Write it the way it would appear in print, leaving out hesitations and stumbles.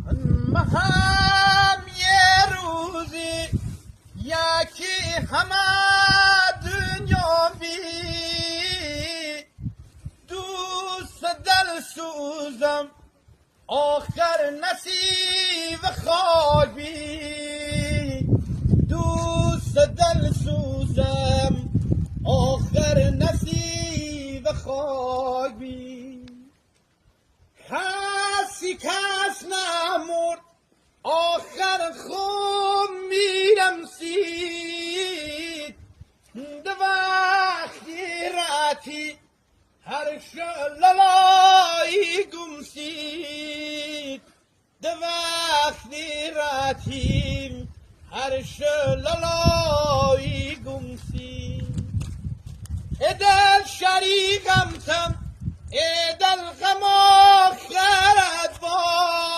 هم یه روزی یکی همه دنیاوی دوست دل سوزم آخر نصیب خوابی دوست دل سوزم آخر نصیب خوابی کس نمرد آخر خود میرم سید ده وقتی راتی هر شلالایی گمسید ده وقتی راتیم هر شلالایی گمسید ادل شریکم تم ادل غم آخرت با